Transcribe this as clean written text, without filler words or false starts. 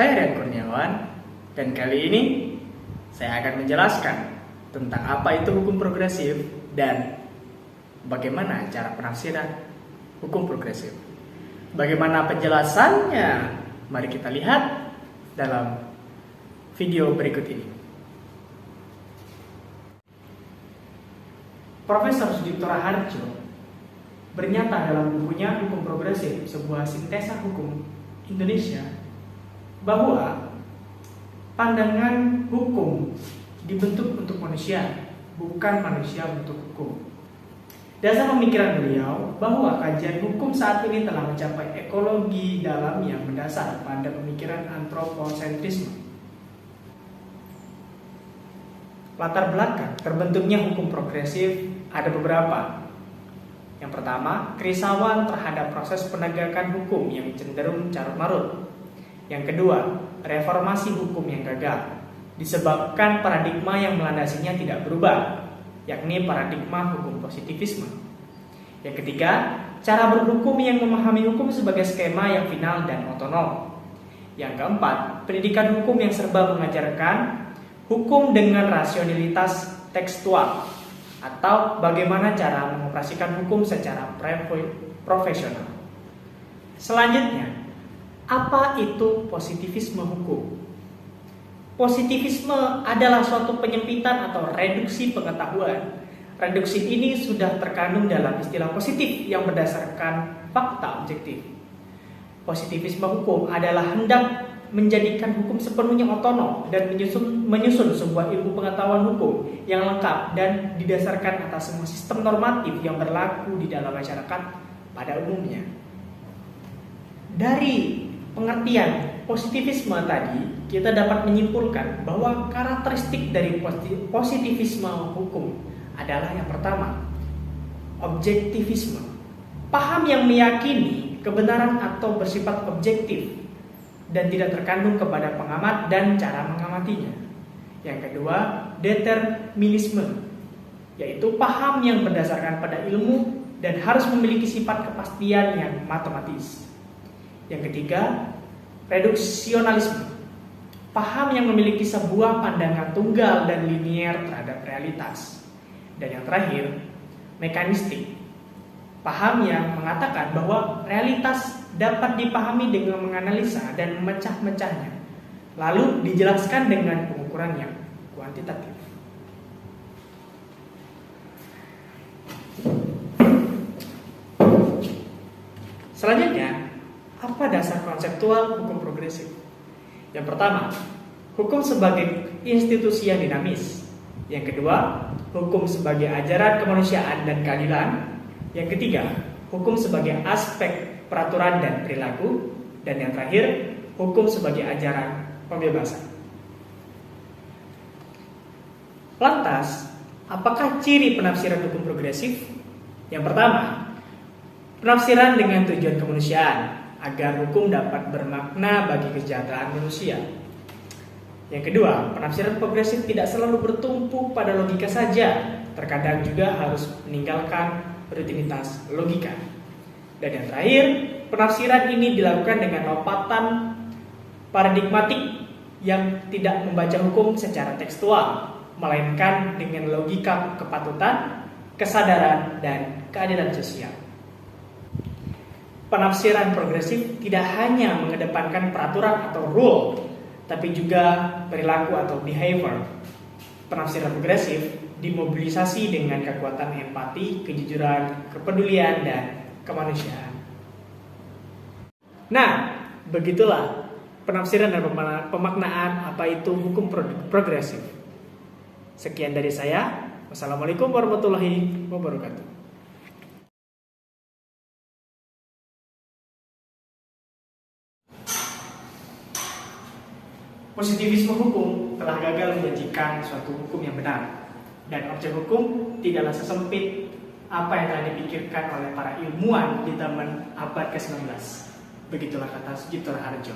Saya Rian Kurniawan, dan kali ini saya akan menjelaskan tentang apa itu hukum progresif dan bagaimana cara penafsiran hukum progresif. Bagaimana penjelasannya? Mari kita lihat dalam video berikut ini. Profesor Sudipto Raharjo bernyata dalam bukunya Hukum Progresif, sebuah sintesa hukum Indonesia, bahwa pandangan hukum dibentuk untuk manusia, bukan manusia untuk hukum. Dasar pemikiran beliau bahwa kajian hukum saat ini telah mencapai ekologi dalam yang mendasar pada pemikiran antroposentrisme. Latar belakang terbentuknya hukum progresif ada beberapa. Yang pertama, kerisauan terhadap proses penegakan hukum yang cenderung carut-marut. Yang kedua, reformasi hukum yang gagal disebabkan paradigma yang melandasinya tidak berubah, yakni paradigma hukum positivisme. Yang ketiga, cara berhukum yang memahami hukum sebagai skema yang final dan otonom. Yang keempat, pendidikan hukum yang serba mengajarkan hukum dengan rasionalitas tekstual, atau bagaimana cara mengoperasikan hukum secara profesional. Selanjutnya, apa itu positivisme hukum? Positivisme adalah suatu penyempitan atau reduksi pengetahuan. Reduksi ini sudah terkandung dalam istilah positif yang berdasarkan fakta objektif. Positivisme hukum adalah hendak menjadikan hukum sepenuhnya otonom dan menyusun sebuah ilmu pengetahuan hukum yang lengkap dan didasarkan atas semua sistem normatif yang berlaku di dalam masyarakat pada umumnya. Dari pengertian positivisme tadi, kita dapat menyimpulkan bahwa karakteristik dari positivisme hukum adalah yang pertama, objektivisme. Paham yang meyakini kebenaran atau bersifat objektif dan tidak terkandung kepada pengamat dan cara mengamatinya. Yang kedua, determinisme, yaitu paham yang berdasarkan pada ilmu dan harus memiliki sifat kepastian yang matematis. Yang ketiga, reduksionalisme, paham yang memiliki sebuah pandangan tunggal dan linier terhadap realitas. Dan yang terakhir, mekanistik, paham yang mengatakan bahwa realitas dapat dipahami dengan menganalisa dan memecah-mecahnya, lalu dijelaskan dengan pengukuran yang kuantitatif. Selanjutnya, apa dasar konseptual hukum progresif? Yang pertama, hukum sebagai institusi yang dinamis. Yang kedua, hukum sebagai ajaran kemanusiaan dan keadilan. Yang ketiga, hukum sebagai aspek peraturan dan perilaku. Dan yang terakhir, hukum sebagai ajaran pembebasan. Lantas, apakah ciri penafsiran hukum progresif? Yang pertama, penafsiran dengan tujuan kemanusiaan agar hukum dapat bermakna bagi kesejahteraan manusia. Yang kedua, penafsiran progresif tidak selalu bertumpu pada logika saja, terkadang juga harus meninggalkan rutinitas logika. Dan yang terakhir, penafsiran ini dilakukan dengan lompatan paradigmatik yang tidak membaca hukum secara tekstual, melainkan dengan logika kepatutan, kesadaran, dan keadilan sosial. Penafsiran progresif tidak hanya mengedepankan peraturan atau rule, tapi juga perilaku atau behavior. Penafsiran progresif dimobilisasi dengan kekuatan empati, kejujuran, kepedulian, dan kemanusiaan. Nah, begitulah penafsiran dan pemaknaan apa itu hukum progresif. Sekian dari saya. Wassalamualaikum warahmatullahi wabarakatuh. Positivisme hukum telah gagal menjanjikan suatu hukum yang benar, dan objek hukum tidaklah sesempit apa yang telah dipikirkan oleh para ilmuwan di zaman abad ke-19. Begitulah kata Sudipto Raharjo.